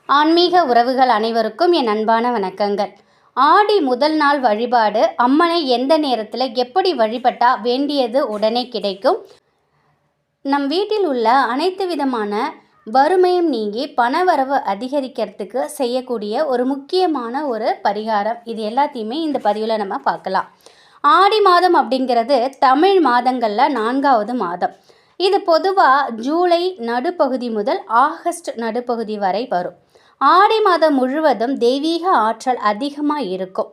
ஆன்மீக உறவுகள் அனைவருக்கும் என் அன்பான வணக்கங்கள். ஆடி முதல் நாள் வழிபாடு. அம்மனை எந்த நேரத்தில் எப்படி வழிபட்டா வேண்டியது உடனே கிடைக்கும்? நம் வீட்டில் உள்ள அனைத்து விதமான வறுமையும் நீங்கி பணவரவு அதிகரிக்கிறதுக்கு செய்யக்கூடிய ஒரு முக்கியமான ஒரு பரிகாரம். இது எல்லாத்தையுமே இந்த பதிவில் நம்ம பார்க்கலாம். ஆடி மாதம் அப்படிங்கிறது தமிழ் மாதங்களில் 4வது மாதம். இது பொதுவாக ஜூலை நடுப்பகுதி முதல் ஆகஸ்ட் நடுப்பகுதி வரை வரும். ஆடி மாதம் முழுவதும் தெய்வீக ஆற்றல் அதிகமாக இருக்கும்.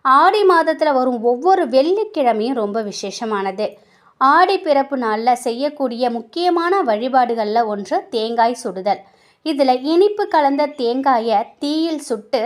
ஆடி மாதத்தில் வரும் ஒவ்வொரு வெள்ளிக்கிழமையும் ரொம்ப விசேஷமானது. ஆடி பிறப்பு நாளில் செய்யக்கூடிய முக்கியமான வழிபாடுகளில் ஒன்று தேங்காய் சுடுதல். இதில் இனிப்பு கலந்த தேங்காயை தீயில் சுட்டு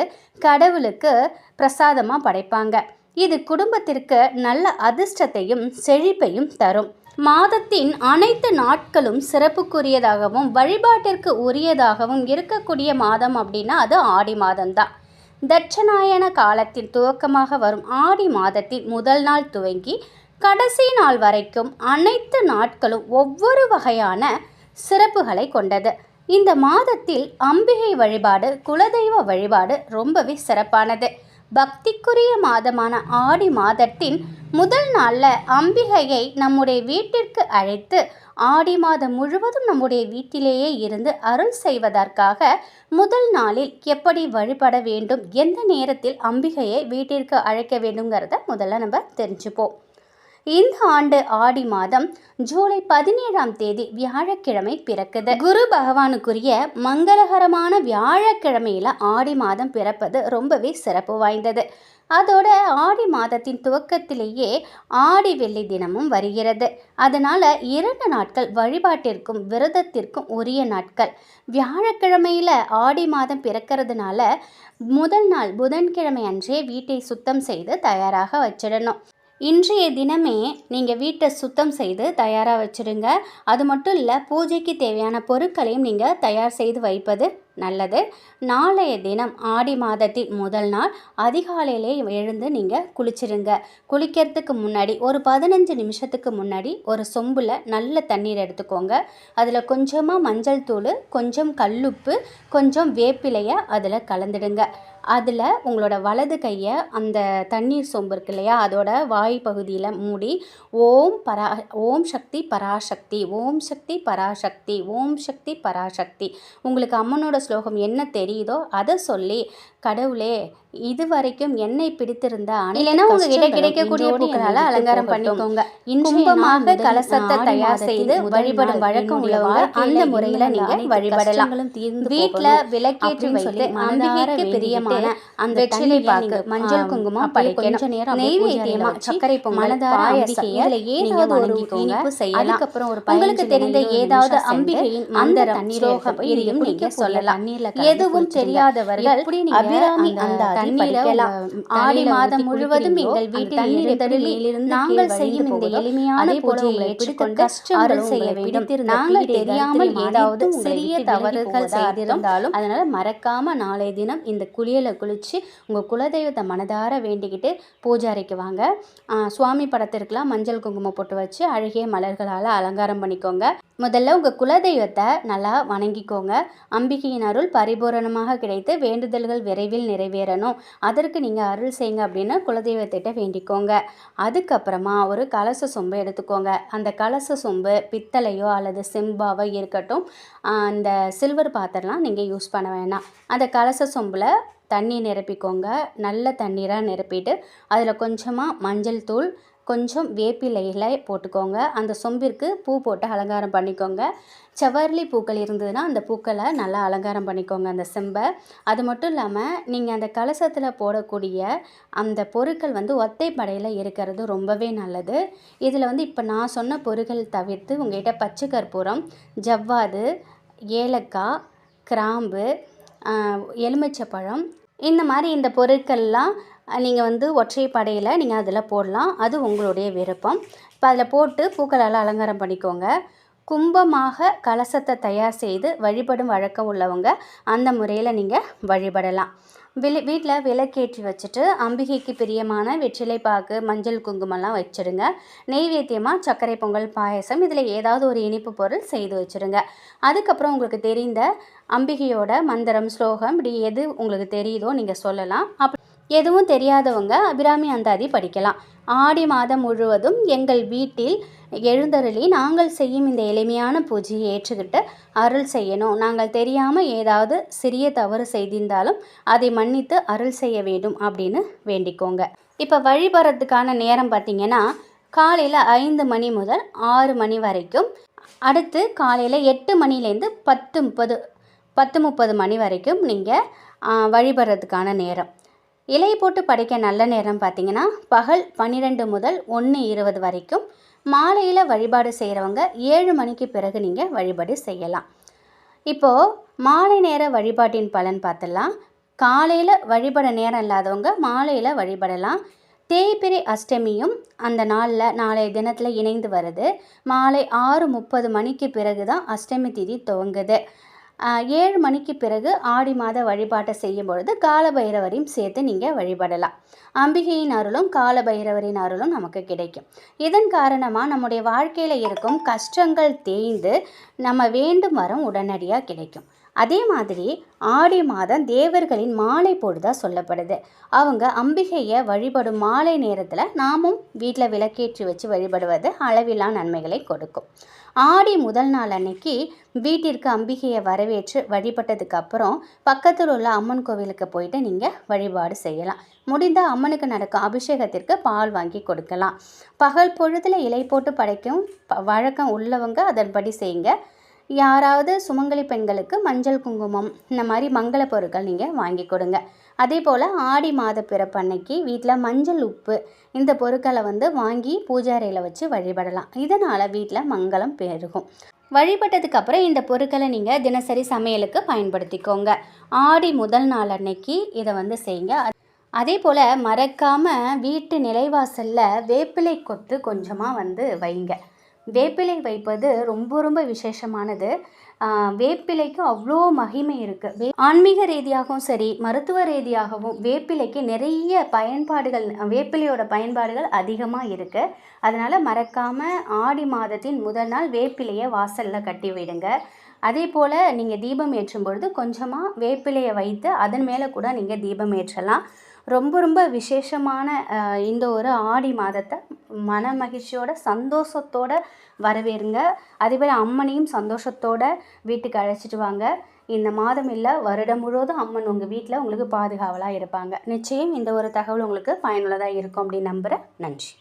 கடவுளுக்கு பிரசாதமாக படைப்பாங்க. இது குடும்பத்திற்கு நல்ல அதிர்ஷ்டத்தையும் செழிப்பையும் தரும். மாதத்தின் அனைத்து நாட்களும் சிறப்புக்குரியதாகவும் வழிபாட்டிற்கு உரியதாகவும் இருக்கக்கூடிய மாதம் அப்படின்னா அது ஆடி மாதம்தான். தட்சநாயன காலத்தின் துவக்கமாக வரும் ஆடி மாதத்தின் முதல் நாள் துவங்கி கடைசி நாள் வரைக்கும் அனைத்து நாட்களும் ஒவ்வொரு வகையான சிறப்புகளை கொண்டது. இந்த மாதத்தில் அம்பிகை வழிபாடு, குலதெய்வ வழிபாடு ரொம்பவே சிறப்பானது. பக்திக்குரிய மாதமான ஆடி மாதத்தின் முதல் நாளில் அம்பிகையை நம்முடைய வீட்டிற்கு அழைத்து ஆடி மாதம் முழுவதும் நம்முடைய வீட்டிலேயே இருந்து அருள் செய்வதற்காக முதல் நாளில் எப்படி வழிபட வேண்டும், எந்த நேரத்தில் அம்பிகையை வீட்டிற்கு அழைக்க வேண்டுங்கிறத முதல்ல நம்ம தெரிஞ்சுப்போம். இந்த ஆண்டு ஆடி மாதம் ஜூலை 17ஆம் தேதி வியாழக்கிழமை பிறக்குது. குரு பகவானுக்குரிய மங்களகரமான வியாழக்கிழமையில ஆடி மாதம் பிறப்பது ரொம்பவே சிறப்பு வாய்ந்தது. அதோட ஆடி மாதத்தின் துவக்கத்திலேயே ஆடி வெள்ளி தினமும் வருகிறது. அதனால 2 நாட்கள் வழிபாட்டிற்கும் விரதத்திற்கும் உரிய நாட்கள். வியாழக்கிழமையில ஆடி மாதம் பிறக்கிறதுனால முதல் நாள் புதன்கிழமை அன்றே வீட்டை சுத்தம் செய்து தயாராக வச்சிடணும். இன்றைய தினமே நீங்கள் வீட்டை சுத்தம் செய்து தயாராக வச்சுடுங்க. அது மட்டும் இல்லை, பூஜைக்கு தேவையான பொருட்களையும் நீங்கள் தயார் செய்து வைப்பது நல்லது. நாளைய தினம் ஆடி மாதத்தின் முதல் நாள் அதிகாலையிலே எழுந்து நீங்கள் குளிச்சிடுங்க. குளிக்கிறதுக்கு முன்னாடி ஒரு 15 நிமிஷத்துக்கு முன்னாடி ஒரு சொம்பில் நல்ல தண்ணீர் எடுத்துக்கோங்க. அதில் கொஞ்சமாக மஞ்சள் தூள், கொஞ்சம் கல்லுப்பு, கொஞ்சம் வேப்பிலையை அதில் கலந்துடுங்க. அதில் உங்களோட வலது கையை அந்த தண்ணீர் சொம்பு இருக்கு இல்லையா, அதோட வாய் பகுதியில் மூடி ஓம் சக்தி பராசக்தி, ஓம் சக்தி பராசக்தி, ஓம் சக்தி பராசக்தி, உங்களுக்கு அம்மனோட ஸ்லோகம் என்ன தெரியுதோ அதை சொல்லி, கடவுளே இது வரைக்கும் என்னை பிடித்திருந்தா இல்லைன்னா உங்ககிட்ட கிடைக்கக்கூடிய பூக்களால் அலங்காரம் பண்ணிக்கோங்க. கும்பமாக கலசத்தை தயார் செய்து வழிபடும் வழக்கம் உள்ளவங்க அந்த முறையில் நீங்கள் வழிபடலாம். வீட்டில் விளக்கேற்றி வைத்து அம்பிகைக்கு பிரியமான அந்த வெற்றிலை பாக்கு, மஞ்சள் குங்குமம் படைக்கணும். நெய்வேத்தியமா சர்க்கரை பொங்கல், பாயாசம் ஏதாவது ஒரு இனிப்பு செய்யலாம். அதுக்கப்புறம் ஒரு உங்களுக்கு தெரிந்த ஏதாவது அம்பிகையின் மந்திரம், ஸ்லோகம் இதையும் நீங்க சொல்லலாம். எதுவும் தெரியாதவர்கள் அபிராமி அந்த ஆடி மாதம் முழுவதும் எங்கள் வீட்டில் நாங்கள் செய்யும் இந்த எளிமையான பூஜையை ஏற்றுக்கொண்டு அருள் செய்ய வேண்டும். நாங்கள் தெரியாமல் ஏதாவது சிறிய தவறுகள் செய்திருந்தாலும் அதனால மறக்காம நாளைய தினம் இந்த குளியலை குளிச்சு உங்க குலதெய்வத்தை மனதார வேண்டிக்கிட்டு பூஜாரிக்கு வாங்க. சுவாமி படத்திற்கெல்லாம் மஞ்சள் குங்குமம் போட்டு வச்சு அழகிய மலர்களால் அலங்காரம் பண்ணிக்கோங்க. முதல்ல உங்கள் குலதெய்வத்தை நல்லா வணங்கிக்கோங்க. அம்பிகையின் அருள் பரிபூரணமாக கிடைத்து வேண்டுதல்கள் விரைவில் நிறைவேறணும், அதற்கு நீங்கள் அருள் செய்யுங்க அப்படின்னு குலதெய்வத்திட்ட வேண்டிக்கோங்க. அதுக்கப்புறமா ஒரு கலச சொம்பு எடுத்துக்கோங்க. அந்த கலச சொம்பு பித்தளையோ அல்லது செம்பாவோ இருக்கட்டும். அந்த சில்வர் பாத்திரம்லாம் நீங்கள் யூஸ் பண்ண வேணாம். அந்த கலச சொம்பில் தண்ணி நிரப்பிக்கோங்க. நல்ல தண்ணீராக நிரப்பிட்டு அதில் கொஞ்சமாக மஞ்சள் தூள், கொஞ்சம் வேப்பிலையில போட்டுக்கோங்க. அந்த சொம்பிற்கு பூ போட்டு அலங்காரம் பண்ணிக்கோங்க. செவ்வரளி பூக்கள் இருந்ததுன்னா அந்த பூக்களை நல்லா அலங்காரம் பண்ணிக்கோங்க அந்த செம்பை. அது மட்டும் இல்லாமல் நீங்கள் அந்த கலசத்தில் போடக்கூடிய அந்த பொருட்கள் ஒத்தைப்படையில் இருக்கிறது ரொம்பவே நல்லது. இதில் இப்போ நான் சொன்ன பொருட்கள் தவிர்த்து உங்கள்கிட்ட பச்சை கற்பூரம், ஜவ்வாது, ஏலக்காய், கிராம்பு, எலுமிச்சப்பழம், இந்த மாதிரி இந்த பொருட்கள்லாம் நீங்கள் ஒற்றைப்படையில் நீங்கள் அதில் போடலாம். அது உங்களுடைய விருப்பம். இப்போ அதில் போட்டு பூக்களால் அலங்காரம் பண்ணிக்கோங்க. கும்பமாக கலசத்தை தயார் செய்து வழிபடும் வழக்கம் உள்ளவங்க அந்த முறையில் நீங்கள் வழிபடலாம். வீட்டில் விளக்கேற்றி வச்சுட்டு அம்பிகைக்கு பிரியமான வெற்றிலை பாக்கு, மஞ்சள் குங்குமம்லாம் வச்சுடுங்க. நெய்வேத்தியமாக சர்க்கரை பொங்கல், பாயசம் இதில் ஏதாவது ஒரு இனிப்பு பொருள் செய்து வச்சுடுங்க. அதுக்கப்புறம் உங்களுக்கு தெரிந்த அம்பிகையோட மந்திரம், ஸ்லோகம் இப்படி எது உங்களுக்கு தெரியுதோ நீங்கள் சொல்லலாம். எதுவும் தெரியாதவங்க அபிராமி அந்தாதி படிக்கலாம். ஆடி மாதம் முழுவதும் எங்கள் வீட்டில் எழுந்தருளி நாங்கள் செய்யும் இந்த எளிமையான பூஜையை ஏற்றுக்கிட்டு அருள் செய்யணும். நாங்கள் தெரியாமல் ஏதாவது சிறிய தவறு செய்திருந்தாலும் அதை மன்னித்து அருள் செய்ய வேண்டும் அப்படின்னு வேண்டிக்கோங்க. இப்போ வழிபடுறதுக்கான நேரம் பார்த்திங்கன்னா காலையில் 5 மணி முதல் 6 மணி வரைக்கும். அடுத்து காலையில் 8 மணிலேருந்து 10:30 மணி வரைக்கும் நீங்கள் வழிபடுறதுக்கான நேரம். இலை போட்டு படைக்க நல்ல நேரம் பார்த்திங்கன்னா பகல் 12 முதல் 1:20 வரைக்கும். மாலையில் வழிபாடு செய்கிறவங்க 7 மணிக்கு பிறகு நீங்கள் வழிபாடு செய்யலாம். இப்போது மாலை நேர வழிபாட்டின் பலன் பார்த்துடலாம். காலையில் வழிபட நேரம் இல்லாதவங்க மாலையில் வழிபடலாம். தேய்பிறை அஷ்டமியும் அந்த நாளைய தினத்தில் இணைந்து வருது. மாலை 6:30 மணிக்கு பிறகு தான் அஷ்டமி திதி துவங்குது. 7 மணிக்கு பிறகு ஆடி மாத வழிபாட்டை செய்யும் பொழுது காலபைரவரையும் சேர்த்து நீங்கள் வழிபடலாம். அம்பிகையின் அருளும் காலபைரவரின் அருளும் நமக்கு கிடைக்கும். இதன் காரணமாக நம்முடைய வாழ்க்கையில் இருக்கும் கஷ்டங்கள் தேய்ந்து நம்ம வேண்டும் வரம் உடனடியாக கிடைக்கும். அதே மாதிரி ஆடி மாதம் தேவர்களின் மாலை பொழுதாக சொல்லப்படுது. அவங்க அம்பிகையை வழிபடும் மாலை நேரத்தில் நாமும் வீட்டில் விளக்கேற்றி வச்சு வழிபடுவது அளவில்லா நன்மைகளை கொடுக்கும். ஆடி முதல் நாள் அன்னைக்கு வீட்டிற்கு அம்பிகையை வரவேற்று வழிபட்டதுக்கு அப்புறம் பக்கத்தில் உள்ள அம்மன் கோவிலுக்கு போயிட்டு நீங்கள் வழிபாடு செய்யலாம். முடிந்தால் அம்மனுக்கு நடக்கும் அபிஷேகத்திற்கு பால் வாங்கி கொடுக்கலாம். பகல் பொழுதில் இலை போட்டு படைக்கும் வழக்கம் உள்ளவங்க அதன்படி செய்யுங்க. யாராவது சுமங்கலி பெண்களுக்கு மஞ்சள் குங்குமம் இந்த மாதிரி மங்கள பொருட்கள் நீங்கள் வாங்கி கொடுங்க. அதே போல் ஆடி மாத பிறப்பு அன்னைக்கு வீட்டில் மஞ்சள், உப்பு இந்த பொருட்களை வாங்கி பூஜை அறையில் வச்சு வழிபடலாம். இதனால் வீட்டில் மங்களம் பெருகும். வழிபட்டதுக்கு அப்புறம் இந்த பொருட்களை நீங்கள் தினசரி சமையலுக்கு பயன்படுத்திக்கோங்க. ஆடி முதல் நாள் அன்னைக்கு இதை செய்யுங்க. அதே போல் மறக்காமல் வீட்டு நிலைவாசலில் வேப்பிலை கொத்து கொஞ்சமாக வைங்க. வேப்பிலை வைப்பது ரொம்ப ரொம்ப விசேஷமானது. வேப்பிலைக்கு அவ்வளோ மகிமை இருக்குது. ஆன்மீக ரீதியாகவும் சரி, மருத்துவ ரீதியாகவும் வேப்பிலைக்கு நிறைய பயன்பாடுகள், வேப்பிலையோட பயன்பாடுகள் அதிகமாக இருக்குது. அதனால் மறக்காமல் ஆடி மாதத்தின் முதல் நாள் வேப்பிலையை வாசலில் கட்டி விடுங்க. அதே போல் நீங்கள் தீபம் ஏற்றும் பொழுது கொஞ்சமாக வேப்பிலையை வைத்து அதன் மேலே கூட நீங்கள் தீபம் ஏற்றலாம். ரொம்ப ரொம்ப விசேஷமான இந்த ஒரு ஆடி மாதத்தை மன மகிழ்ச்சியோட சந்தோஷத்தோடு வரவேறுங்க. அதேபோல் அம்மனையும் சந்தோஷத்தோடு வீட்டுக்கு அழைச்சிட்டு வாங்க. இந்த மாதம் இல்லை, வருடம் முழுவதும் அம்மன் உங்கள் வீட்டில் உங்களுக்கு பாதுகாவலாக இருப்பாங்க. நிச்சயம் இந்த ஒரு தகவல் உங்களுக்கு பயனுள்ளதாக இருக்கும் அப்படின்னு நம்புகிறேன். நன்றி.